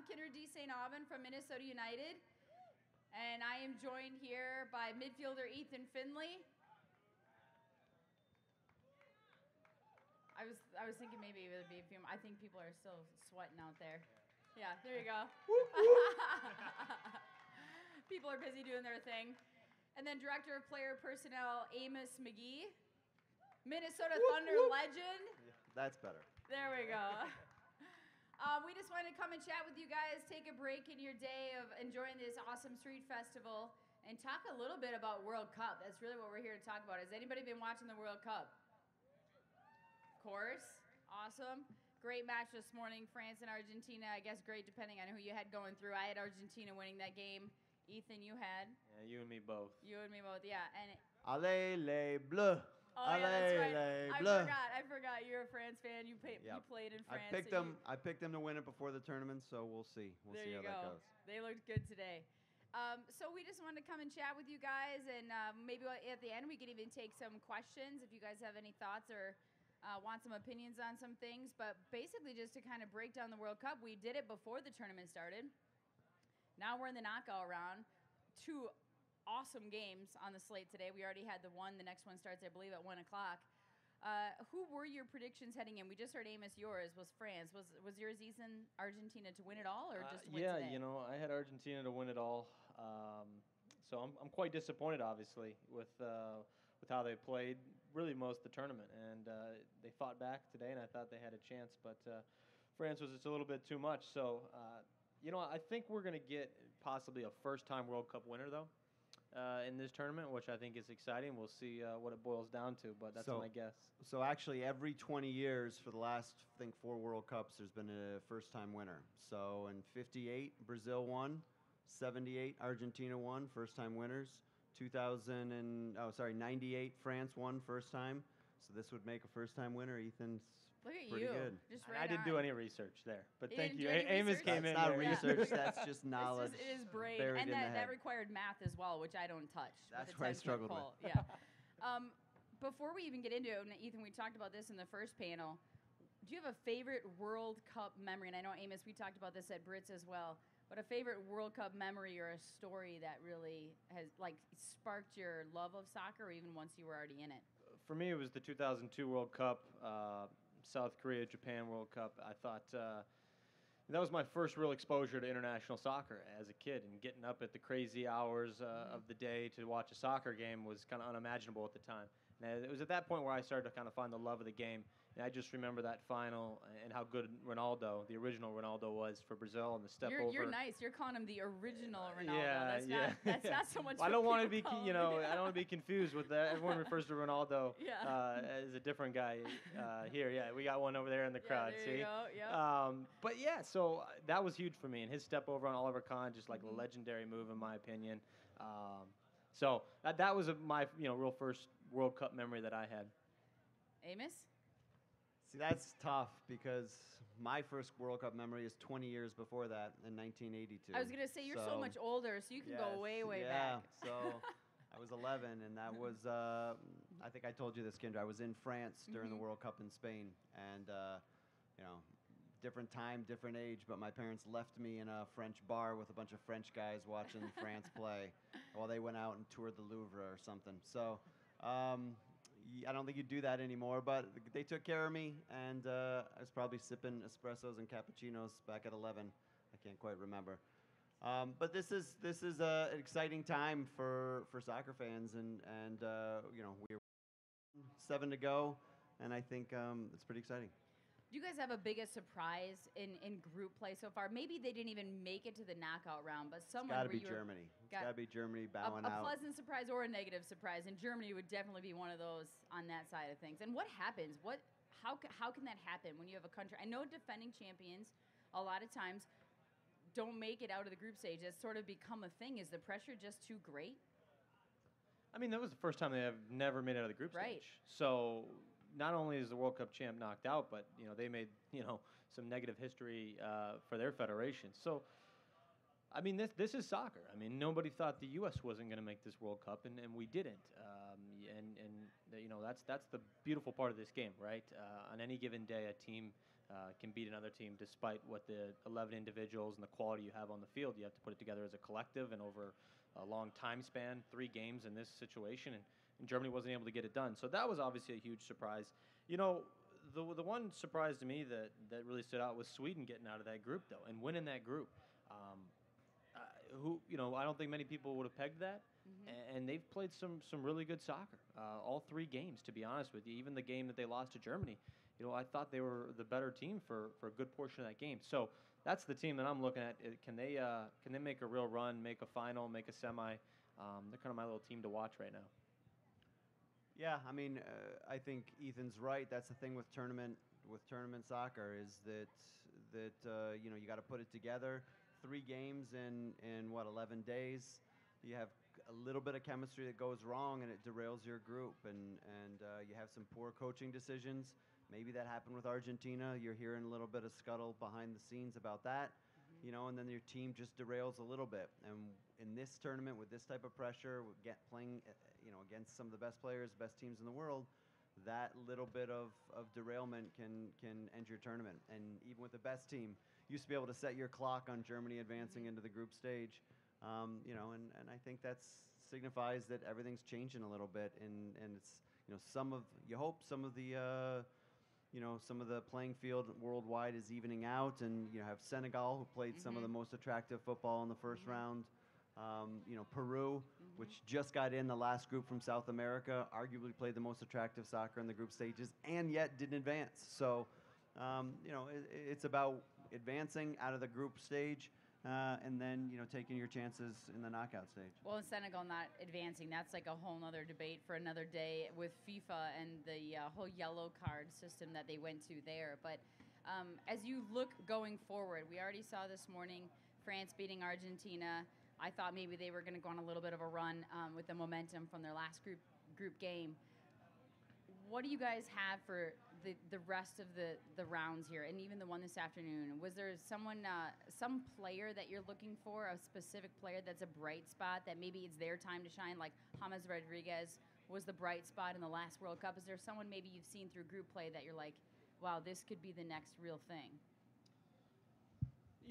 Kinner D. St. Aubin from Minnesota United, and I am joined here by midfielder Ethan Finley. I was thinking maybe it would be a few. I think people are still sweating out there. Yeah, there you go. People are busy doing their thing. And then Director of Player Personnel Amos McGee, Minnesota Thunder legend. Yeah, that's better. There we go. We just wanted to come and chat with you guys, take a break in your day of enjoying this awesome street festival, and talk a little bit about World Cup. That's really what we're here to talk about. Has anybody been watching the World Cup? Of course. Awesome. Great match this morning, France and Argentina. I guess great depending on who you had going through. I had Argentina winning that game. Ethan, you had? Yeah, you and me both. You and me both, yeah. And Allez les bleus. Oh, yeah, that's right. Les bleus. I forgot. You're a France fan. You played in France. I picked them to win it before the tournament, so we'll see. We'll see how that goes. They looked good today. So we just wanted to come and chat with you guys, and maybe at the end we could even take some questions if you guys have any thoughts or want some opinions on some things. But basically just to kind of break down the World Cup, we did it before the tournament started. Now we're in the knockout round. 2 awesome games on the slate today. We already had the one. The next one starts, I believe, at 1 o'clock. Who were your predictions heading in? We just heard Amos. Yours was France. Was yours Ethan Argentina to win it all, or just to win today? Yeah, you know, I had Argentina to win it all. So I'm quite disappointed, obviously, with how they played really most of the tournament. And they fought back today, and I thought they had a chance. But France was just a little bit too much. So, you know, I think we're going to get possibly a first-time World Cup winner, though. In this tournament, which I think is exciting. We'll see what it boils down to, but that's my guess. So actually, every 20 years for the last, I think, 4 World Cups, there's been a first-time winner. So in 58, Brazil won. 78, Argentina won, first-time winners. 98, France won, first time. So this would make a first-time winner. Ethan's Look at pretty you. good. Just right I didn't on. do any research there, but You thank didn't you. do any Amos research? came in That's not there. research. That's just knowledge. It is brain, buried and in the that head. required math as well, which I don't touch. That's with where I 10-foot struggled with. pole. Yeah. Before we even get into it, and Ethan, we talked about this in the first panel. Do you have a favorite World Cup memory? And I know, Amos, we talked about this at Brits as well. But a favorite World Cup memory or a story that really has sparked your love of soccer, or even once you were already in it? For me, it was the 2002 World Cup, South Korea, Japan World Cup. I thought that was my first real exposure to international soccer as a kid, and getting up at the crazy hours of the day to watch a soccer game was kind of unimaginable at the time. And it was at that point where I started to kind of find the love of the game. And I just remember that final and how good Ronaldo, the original Ronaldo, was for Brazil, and the step over. You're nice. You're calling him the original Ronaldo. Yeah, That's not so much. Well, I don't want to be, I don't want to be confused with that. Everyone refers to Ronaldo as a different guy here. Yeah, we got one over there in the crowd. There see? you go. Yeah. But yeah, so that was huge for me, and his step over on Oliver Kahn, just like a legendary move in my opinion. So that was my real first World Cup memory that I had. Amos? See, that's tough because my first World Cup memory is 20 years before that in 1982. I was going to say, you're so much older, so you can go way back. Yeah, so I was 11, and that was, I think I told you this, Kendra. I was in France during the World Cup in Spain, and, different time, different age, but my parents left me in a French bar with a bunch of French guys watching France play while they went out and toured the Louvre or something. So I don't think you'd do that anymore, but they took care of me, and I was probably sipping espressos and cappuccinos back at 11. I can't quite remember. But this is an exciting time for soccer fans, and we're 7 to go, and I think it's pretty exciting. Do you guys have a biggest surprise in group play so far? Maybe they didn't even make it to the knockout round, but someone It's got to be Germany. It's got to be Germany bowing out. A pleasant surprise or a negative surprise, and Germany would definitely be one of those on that side of things. And what happens? How can that happen when you have a country? I know defending champions a lot of times don't make it out of the group stage. It's sort of become a thing. Is the pressure just too great? I mean, that was the first time they have never made it out of the group stage. So not only is the World Cup champ knocked out, but they made some negative history for their federation. So, I mean, this is soccer. I mean, nobody thought the U.S. wasn't going to make this World Cup, and we didn't. That's the beautiful part of this game, right? On any given day, a team can beat another team despite what the 11 individuals and the quality you have on the field. You have to put it together as a collective and over a long time span, 3 games in this situation, and Germany wasn't able to get it done. So that was obviously a huge surprise. You know, the one surprise to me that really stood out was Sweden getting out of that group, though, and winning that group. I don't think many people would have pegged that. And they've played some really good soccer, all 3 games, to be honest with you. Even the game that they lost to Germany, I thought they were the better team for a good portion of that game. So that's the team that I'm looking at. Can they make a real run, make a final, make a semi? They're kind of my little team to watch right now. Yeah, I mean, I think Ethan's right. That's the thing with tournament soccer is that you got to put it together. 3 games in what 11 days. You have a little bit of chemistry that goes wrong and it derails your group, and you have some poor coaching decisions. Maybe that happened with Argentina. You're hearing a little bit of scuttle behind the scenes about that, and then your team just derails a little bit. And in this tournament, with this type of pressure, playing against some of the best players, best teams in the world, that little bit of derailment can end your tournament. And even with the best team, you used to be able to set your clock on Germany advancing into the group stage. And I think that signifies that everything's changing a little bit, and it's some of the playing field worldwide is evening out, and you have Senegal, who played some of the most attractive football in the first round. Peru, which just got in the last group from South America, arguably played the most attractive soccer in the group stages, and yet didn't advance. So, it's about advancing out of the group stage. And then, taking your chances in the knockout stage. Well, in Senegal not advancing, that's like a whole nother debate for another day with FIFA and the whole yellow card system that they went to there. But as you look going forward, we already saw this morning France beating Argentina. I thought maybe they were going to go on a little bit of a run with the momentum from their last group game. What do you guys have for the rest of the rounds here, and even the one this afternoon? Was there some player that you're looking for, a specific player that's a bright spot that maybe it's their time to shine, like James Rodriguez was the bright spot in the last World Cup? Is there someone maybe you've seen through group play that you're like, wow, this could be the next real thing?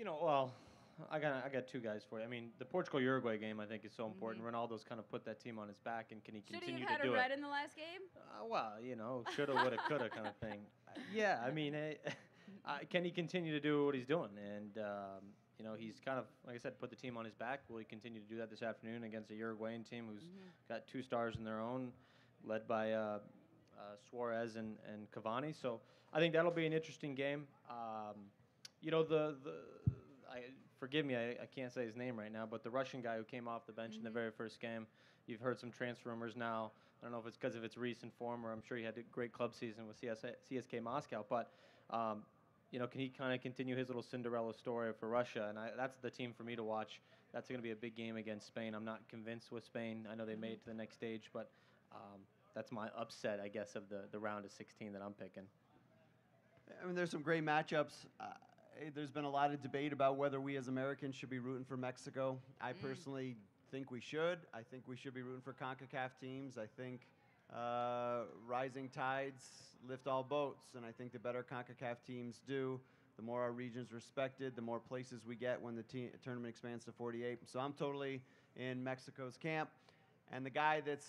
Well, I got 2 guys for you. I mean, the Portugal-Uruguay game, I think, is so important. Ronaldo's kind of put that team on his back, and can he continue to do it? Should he have had a red in the last game? Shoulda, woulda, coulda kind of thing. Yeah, I mean, can he continue to do what he's doing? And, he's kind of, like I said, put the team on his back. Will he continue to do that this afternoon against a Uruguayan team who's got 2 stars in their own, led by Suarez and Cavani? So I think that'll be an interesting game. Forgive me, I can't say his name right now, but the Russian guy who came off the bench in the very first game, you've heard some transfer rumors now. I don't know if it's because of its recent form, or I'm sure he had a great club season with CSK Moscow, but can he kind of continue his little Cinderella story for Russia? And that's the team for me to watch. That's going to be a big game against Spain. I'm not convinced with Spain. I know they made it to the next stage, but that's my upset, I guess, of the round of 16 that I'm picking. I mean, there's some great matchups. There's been a lot of debate about whether we as Americans should be rooting for Mexico. I personally think we should. I think we should be rooting for CONCACAF teams. I think rising tides lift all boats, and I think the better CONCACAF teams do, the more our region's respected, the more places we get when the tournament expands to 48. So I'm totally in Mexico's camp. And the guy that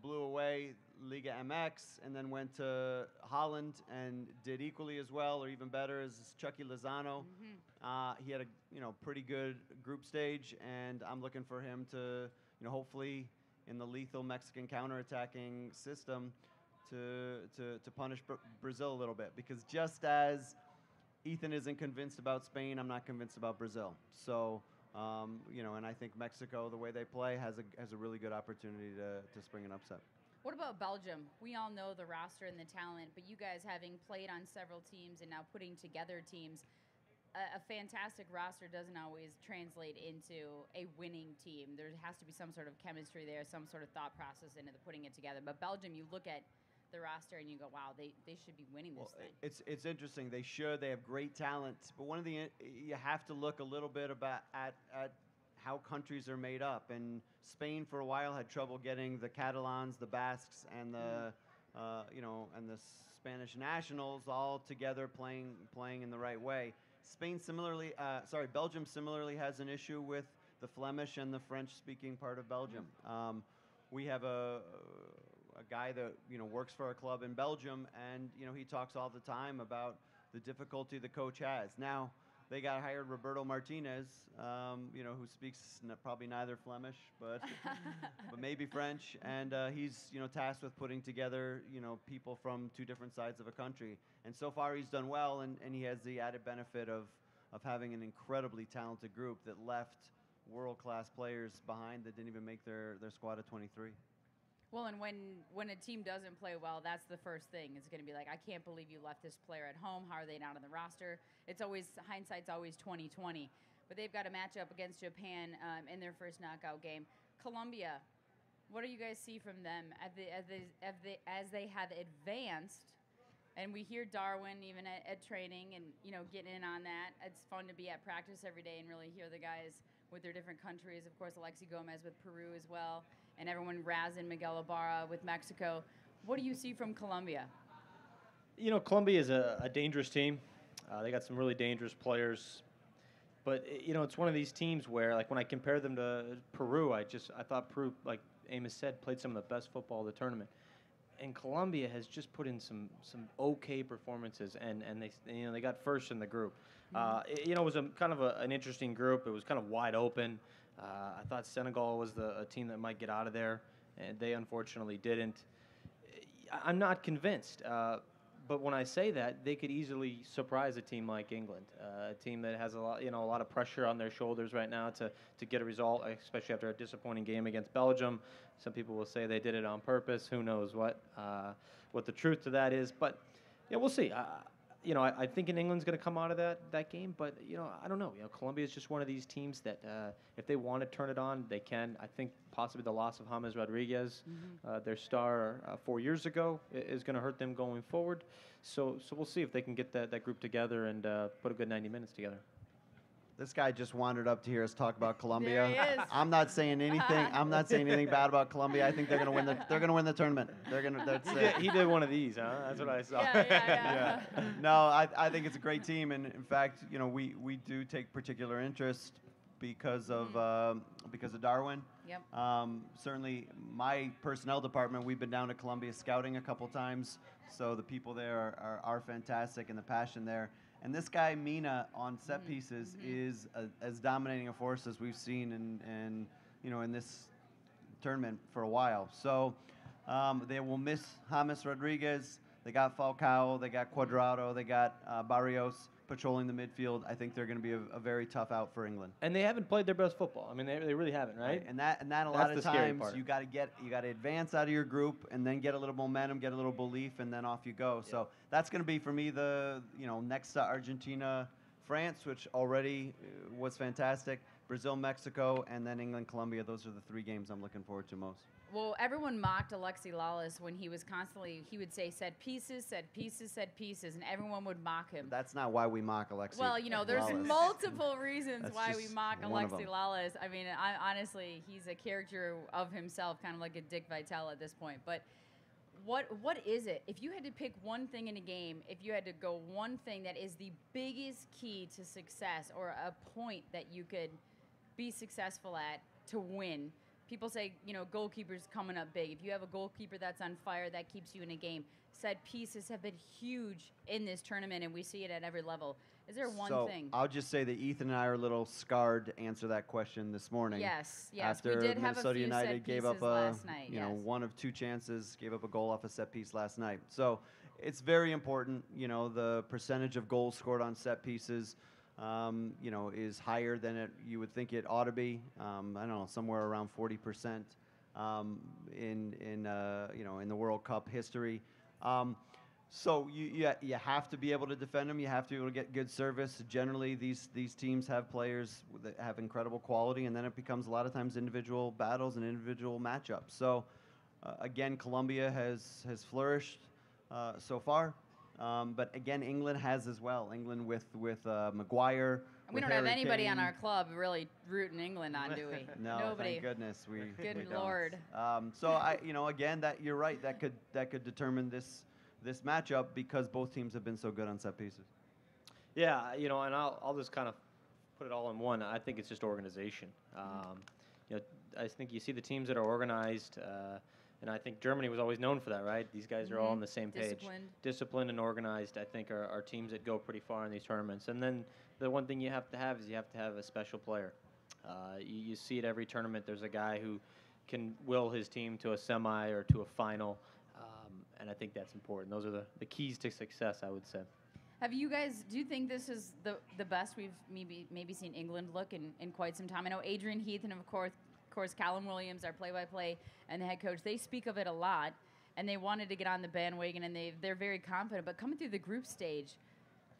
blew away Liga MX and then went to Holland and did equally as well or even better is Chucky Lozano. He had a pretty good group stage, and I'm looking for him to hopefully in the lethal Mexican counterattacking system to punish Brazil a little bit, because just as Ethan isn't convinced about Spain, I'm not convinced about Brazil. So. And I think Mexico, the way they play, has a really good opportunity to spring an upset. What about Belgium? We all know the roster and the talent, but you guys having played on several teams and now putting together teams, a fantastic roster doesn't always translate into a winning team. There has to be some sort of chemistry there, some sort of thought process into the putting it together. But Belgium, you look at the roster and you go, wow, they should be winning this thing. It's interesting. They should. They have great talent. But you have to look a little bit at how countries are made up. And Spain for a while had trouble getting the Catalans, the Basques, and the Spanish nationals all together playing in the right way. Belgium similarly has an issue with the Flemish and the French-speaking part of Belgium. We have a guy that works for our club in Belgium, and he talks all the time about the difficulty the coach has. Now they got hired Roberto Martinez, who speaks probably neither Flemish, but but maybe French, and he's tasked with putting together people from two different sides of a country. And so far he's done well, and he has the added benefit of having an incredibly talented group that left world-class players behind that didn't even make their squad of 23. Well, and when a team doesn't play well, that's the first thing. It's going to be like, I can't believe you left this player at home. How are they not on the roster? It's always, hindsight's always 20/20. But they've got a matchup against Japan in their first knockout game. Colombia, what do you guys see from them as they have advanced? And we hear Darwin even at training and getting in on that. It's fun to be at practice every day and really hear the guys with their different countries. Of course, Alexi Gomez with Peru as well. And everyone razzing Miguel Ibarra with Mexico. What do you see from Colombia? Colombia is a dangerous team. They got some really dangerous players. But, it's one of these teams where, like, when I compare them to Peru, I thought Peru, like Amos said, played some of the best football of the tournament. And Colombia has just put in some okay performances, and they got first in the group. It was kind of an interesting group. It was kind of wide open. I thought Senegal was a team that might get out of there, and they unfortunately didn't. I'm not convinced, but when I say that, they could easily surprise a team like England, a team that has a lot of pressure on their shoulders right now to get a result, especially after a disappointing game against Belgium. Some people will say they did it on purpose. Who knows what the truth to that is? But we'll see. I think England's going to come out of that game, but I don't know. Colombia is just one of these teams that if they want to turn it on, they can. I think possibly the loss of James Rodriguez, their star 4 years ago, is going to hurt them going forward. So we'll see if they can get that group together and put a good 90 minutes together. This guy just wandered up to hear us talk about Colombia. There he is. I'm not saying anything. I'm not saying anything bad about Colombia. I think they're going to win the tournament. That's it. He did one of these, huh? That's what I saw. Yeah. No, I think it's a great team, and in fact, we do take particular interest because of Darwin. Yep. Certainly, my personnel department, we've been down to Colombia scouting a couple times, so the people there are fantastic, and the passion there. And this guy, Mina, on set pieces is as dominating a force as we've seen in this tournament for a while. So they will miss James Rodriguez. They got Falcao. They got Cuadrado. They got Barrios patrolling the midfield. I think they're going to be a very tough out for England. And they haven't played their best football. I mean, they really haven't, right? And that a lot of times you got to advance out of your group and then get a little momentum, get a little belief, and then off you go. Yeah. So that's going to be for me the next to Argentina, France, which already was fantastic. Brazil, Mexico, and then England, Colombia. Those are the three games I'm looking forward to most. Well, everyone mocked Alexi Lalas when he would say set pieces, and everyone would mock him. That's not why we mock Alexi. Well, there's Lalas. Multiple reasons That's why we mock Alexi them. Lalas. I mean, honestly, he's a character of himself, kind of like a Dick Vitale at this point. But what is it? If you had to pick one thing in a game, if you had to go one thing that is the biggest key to success or a point that you could be successful at to win. People say, goalkeepers coming up big. If you have a goalkeeper that's on fire, that keeps you in a game. Set pieces have been huge in this tournament, and we see it at every level. Is there one thing? I'll just say that Ethan and I are a little scarred to answer that question this morning. Yes. After We did have Minnesota a few United set gave pieces up last night. one of two chances, gave up a goal off a set piece last night. So it's very important. The percentage of goals scored on set pieces. Is higher than you would think it ought to be. I don't know, somewhere around 40% in the World Cup history. So you have to be able to defend them. You have to be able to get good service. Generally, these teams have players that have incredible quality, and then it becomes a lot of times individual battles and individual matchups. So again, Colombia has flourished so far. But again, England has as well. England with Maguire. We don't have anybody on our club really rooting England on, do we? No, Nobody. Thank goodness we Good don't. Lord. So again, that you're right. That could determine this this matchup because both teams have been so good on set pieces. Yeah, and I'll just kind of put it all in one. I think it's just organization. I think you see the teams that are organized, and I think Germany was always known for that, right? These guys are all on the same page. Disciplined and organized, I think, are teams that go pretty far in these tournaments. And then the one thing you have to have is you have to have a special player. You see it every tournament. There's a guy who can will his team to a semi or to a final, and I think that's important. Those are the keys to success, I would say. Do you think this is the best we've maybe seen England look in quite some time? I know Adrian, Heath, and of course Callum Williams, our play-by-play and the head coach, they speak of it a lot, and they wanted to get on the bandwagon, and they're very confident. But coming through the group stage,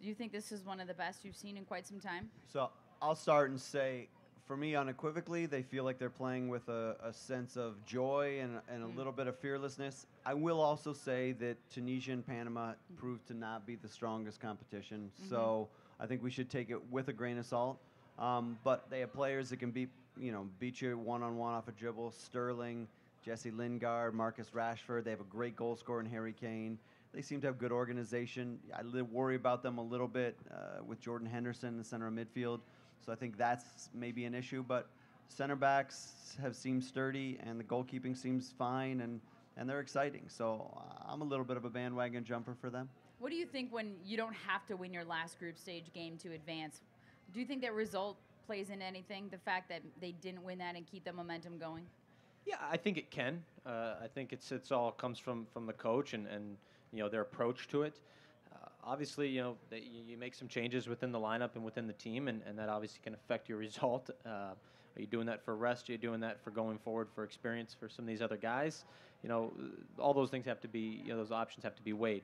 do you think this is one of the best you've seen in quite some time? So I'll start and say, for me, unequivocally, they feel like they're playing with a sense of joy and a little bit of fearlessness. I will also say that Tunisia and Panama proved to not be the strongest competition, so I think we should take it with a grain of salt. But they have players that can beat you one-on-one off a dribble. Sterling, Jesse Lingard, Marcus Rashford. They have a great goal scorer in Harry Kane. They seem to have good organization. I worry about them a little bit with Jordan Henderson in the center of midfield. So I think that's maybe an issue. But center backs have seemed sturdy, and the goalkeeping seems fine, and they're exciting. So I'm a little bit of a bandwagon jumper for them. What do you think when you don't have to win your last group stage game to advance? Do you think that result plays into anything, the fact that they didn't win that and keep the momentum going? Yeah, I think it can. I think it's all comes from the coach and their approach to it. Obviously, you make some changes within the lineup and within the team, and that obviously can affect your result. Are you doing that for rest? Are you doing that for going forward for experience for some of these other guys? All those things have to be, those options have to be weighed.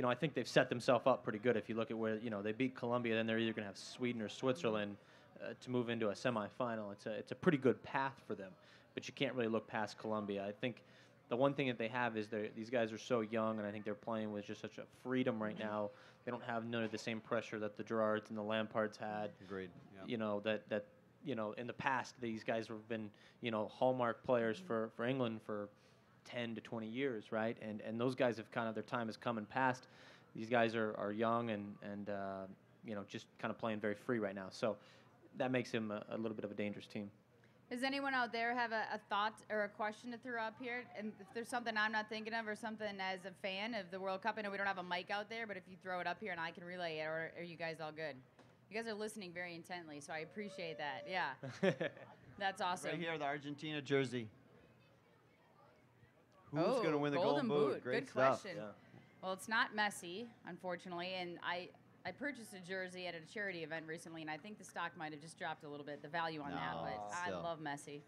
I think they've set themselves up pretty good. If you look at where, they beat Colombia, then they're either going to have Sweden or Switzerland to move into a semifinal. It's a pretty good path for them, but you can't really look past Colombia. I think the one thing that they have is these guys are so young, and I think they're playing with just such a freedom right now. They don't have none of the same pressure that the Gerrards and the Lampards had. Agreed. Yeah. That in the past, these guys have been, hallmark players for England for 10 to 20 years, right? And those guys have their time has come and passed. These guys are young and just kind of playing very free right now. So that makes him a little bit of a dangerous team. Does anyone out there have a thought or a question to throw up here? And if there's something I'm not thinking of or something as a fan of the World Cup, I know we don't have a mic out there, but if you throw it up here and I can relay it, or are you guys all good? You guys are listening very intently, so I appreciate that. Yeah. That's awesome. Right here, the Argentina jersey. Who's going to win the Golden Boot? Great Good stuff. question. Yeah. Well, it's not Messi, unfortunately, and I purchased a jersey at a charity event recently, and I think the stock might have just dropped a little bit, the value on that, but still. I love Messi.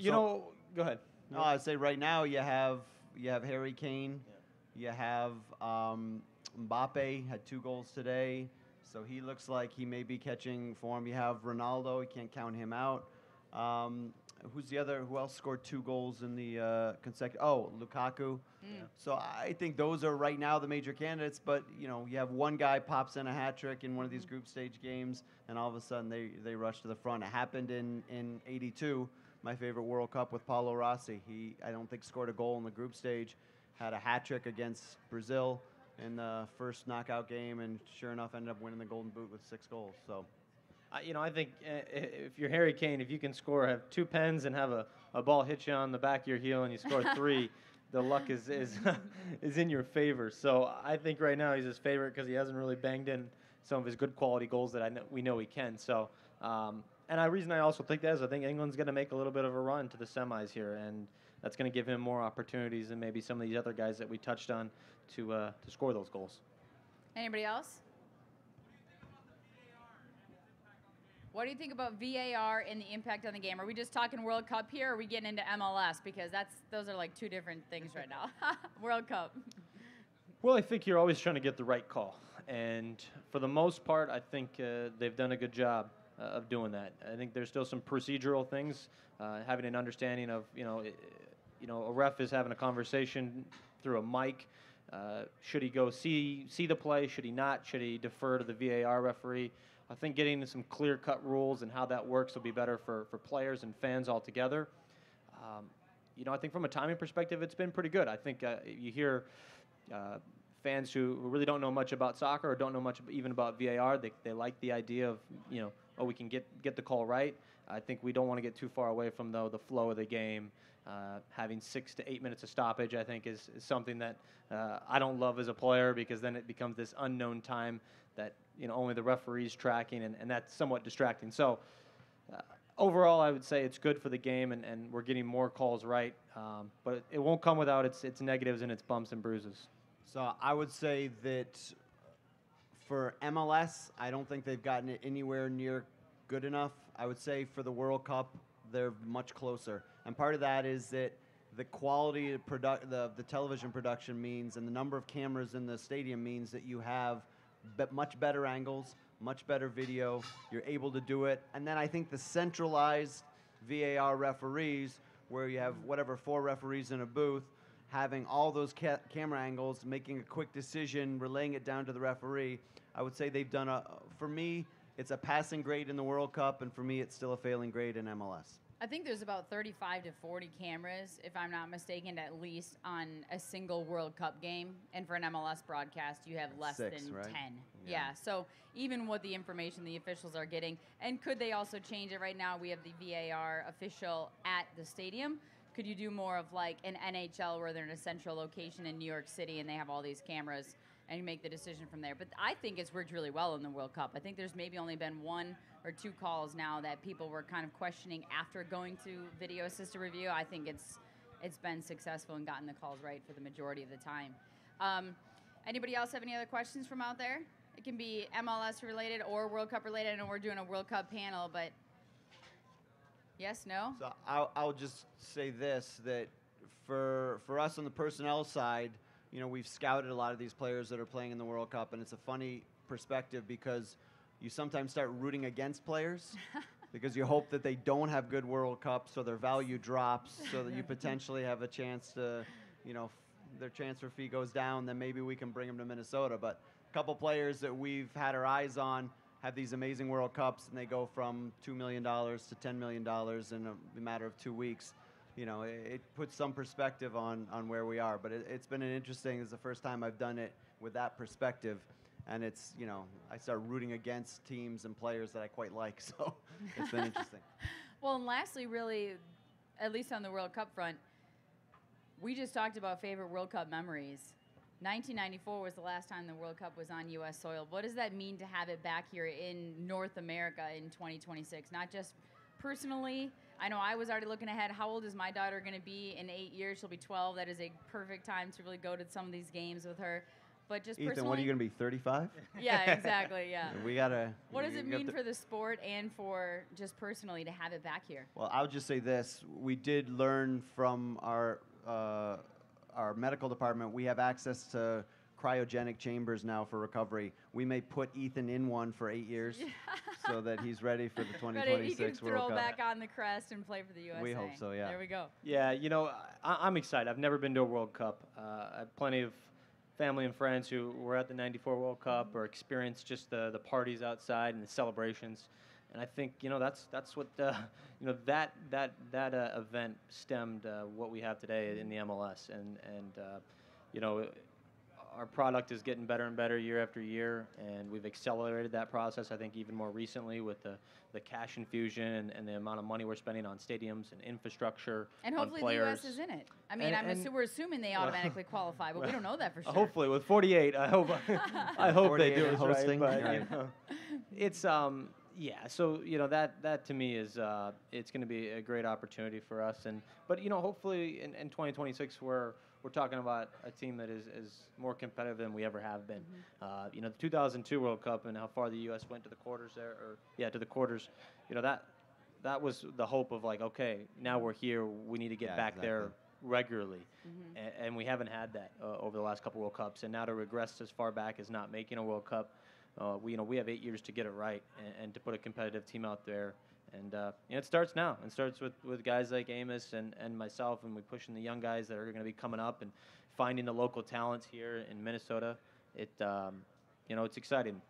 Go ahead. No, I'd say right now you have Harry Kane, you have Mbappe, had 2 goals today, so he looks like he may be catching form. You have Ronaldo, you can't count him out. Who else scored 2 goals in the consecutive? Oh, Lukaku. Yeah. So I think those are right now the major candidates, but you have one guy pops in a hat trick in one of these group stage games, and all of a sudden they rush to the front. It happened in '82, my favorite World Cup, with Paulo Rossi. He, I don't think, scored a goal in the group stage, had a hat trick against Brazil in the first knockout game, and sure enough ended up winning the Golden Boot with 6 goals. So. I think if you're Harry Kane, if you can have 2 pens and have a ball hit you on the back of your heel and you score 3, the luck is in your favor. So I think right now he's his favorite because he hasn't really banged in some of his good quality goals that we know he can. So, and the reason I also think that is I think England's going to make a little bit of a run to the semis here, and that's going to give him more opportunities than maybe some of these other guys that we touched on to score those goals. Anybody else? What do you think about VAR and the impact on the game? Are we just talking World Cup here, or are we getting into MLS? Because those are like 2 different things right now. World Cup. Well, I think you're always trying to get the right call. And for the most part, I think they've done a good job of doing that. I think there's still some procedural things, having an understanding of, a ref is having a conversation through a mic. Should he go see the play? Should he not? Should he defer to the VAR referee? I think getting into some clear-cut rules and how that works will be better for players and fans altogether. I think from a timing perspective, it's been pretty good. I think you hear fans who really don't know much about soccer or don't know much even about VAR, they like the idea of, oh, we can get the call right. I think we don't want to get too far away from, though, the flow of the game. Having 6 to 8 minutes of stoppage, I think, is something that I don't love as a player, because then it becomes this unknown time that only the referee's tracking, and that's somewhat distracting. So overall, I would say it's good for the game, and we're getting more calls right, but it won't come without its negatives and its bumps and bruises. So I would say that for MLS, I don't think they've gotten it anywhere near good enough. I would say for the World Cup, they're much closer. And part of that is that the quality of the television production means, and the number of cameras in the stadium means, that you have much better angles, much better video. You're able to do it. And then I think the centralized VAR referees, where you have 4 referees in a booth, having all those camera angles, making a quick decision, relaying it down to the referee, I would say they've done for me, it's a passing grade in the World Cup, and for me, it's still a failing grade in MLS. I think there's about 35 to 40 cameras, if I'm not mistaken, at least on a single World Cup game. And for an MLS broadcast, you have less than 10. Yeah. So even with the information the officials are getting, and could they also change it? Right now, we have the VAR official at the stadium. Could you do more of like an NHL, where they're in a central location in New York City and they have all these cameras, and you make the decision from there? But I think it's worked really well in the World Cup. I think there's maybe only been 1 or 2 calls now that people were kind of questioning after going to video assisted review. I think it's been successful and gotten the calls right for the majority of the time. Anybody else have any other questions from out there? It can be MLS related or World Cup related. I know we're doing a World Cup panel, but yes, no? So I'll just say this, that for us on the personnel side, we've scouted a lot of these players that are playing in the World Cup, and it's a funny perspective, because you sometimes start rooting against players because you hope that they don't have good World Cups, so their value drops, so that you potentially have a chance to, their transfer fee goes down, then maybe we can bring them to Minnesota. But a couple players that we've had our eyes on have these amazing World Cups, and they go from $2 million to $10 million in a matter of 2 weeks. It puts some perspective on where we are. But it's been it's the first time I've done it with that perspective. And it's, I start rooting against teams and players that I quite like. So it's been interesting. Well, and lastly, really, at least on the World Cup front, we just talked about favorite World Cup memories. 1994 was the last time the World Cup was on U.S. soil. What does that mean to have it back here in North America in 2026? Not just personally. I know I was already looking ahead. How old is my daughter going to be in 8 years? She'll be 12. That is a perfect time to really go to some of these games with her. But just Ethan, personally, what are you going to be, 35? Yeah, exactly, yeah. We got to... What does it mean for the sport and for just personally to have it back here? Well, I'll just say this. We did learn from our medical department. We have access to cryogenic chambers now for recovery. We may put Ethan in one for 8 years so that he's ready for the 2026 World Cup. He can throw back on the crest and play for the USA. We hope so, yeah. There we go. Yeah, I'm excited. I've never been to a World Cup. I have plenty of family and friends who were at the '94 World Cup or experienced just the parties outside and the celebrations. And I think that's what that event stemmed what we have today in the MLS. And our product is getting better and better year after year, and we've accelerated that process, I think, even more recently with the cash infusion and the amount of money we're spending on stadiums and infrastructure, and hopefully on players. the U.S. is in it. I mean, we're assuming they automatically qualify, but we don't know that for sure. Hopefully, with 48, I hope they do it hosting. Right, but it's yeah. So that to me is it's going to be a great opportunity for us, but hopefully in 2026 we're talking about a team that is more competitive than we ever have been. The 2002 World Cup and how far the U.S. went to the quarters there, to the quarters. That was the hope of like, okay, now we're here. We need to get back there regularly, and we haven't had that over the last couple World Cups. And now to regress as far back as not making a World Cup, we have 8 years to get it right and to put a competitive team out there. And it starts now. It starts with guys like Amos and myself, and we're pushing the young guys that are going to be coming up and finding the local talents here in Minnesota. It's exciting.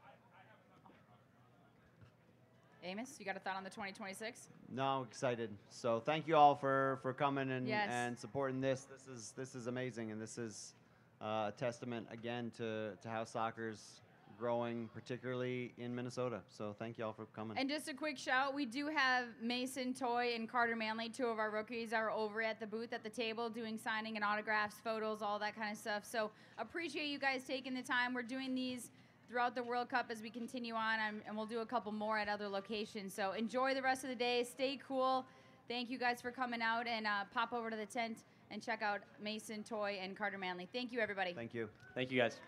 Amos, you got a thought on the 2026? No, I'm excited. So thank you all for coming and Yes. and supporting this. This is amazing, and this is a testament again to how soccer's growing, particularly in Minnesota. So thank you all for coming. And just a quick shout, we do have Mason Toy and Carter Manley, 2 of our rookies, are over at the booth at the table doing signing and autographs, photos, all that kind of stuff. So appreciate you guys taking the time. We're doing these throughout the World Cup as we continue on, and we'll do a couple more at other locations. So enjoy the rest of the day. Stay cool. Thank you guys for coming out, and pop over to the tent and check out Mason Toy and Carter Manley. Thank you, everybody. Thank you. Thank you, guys.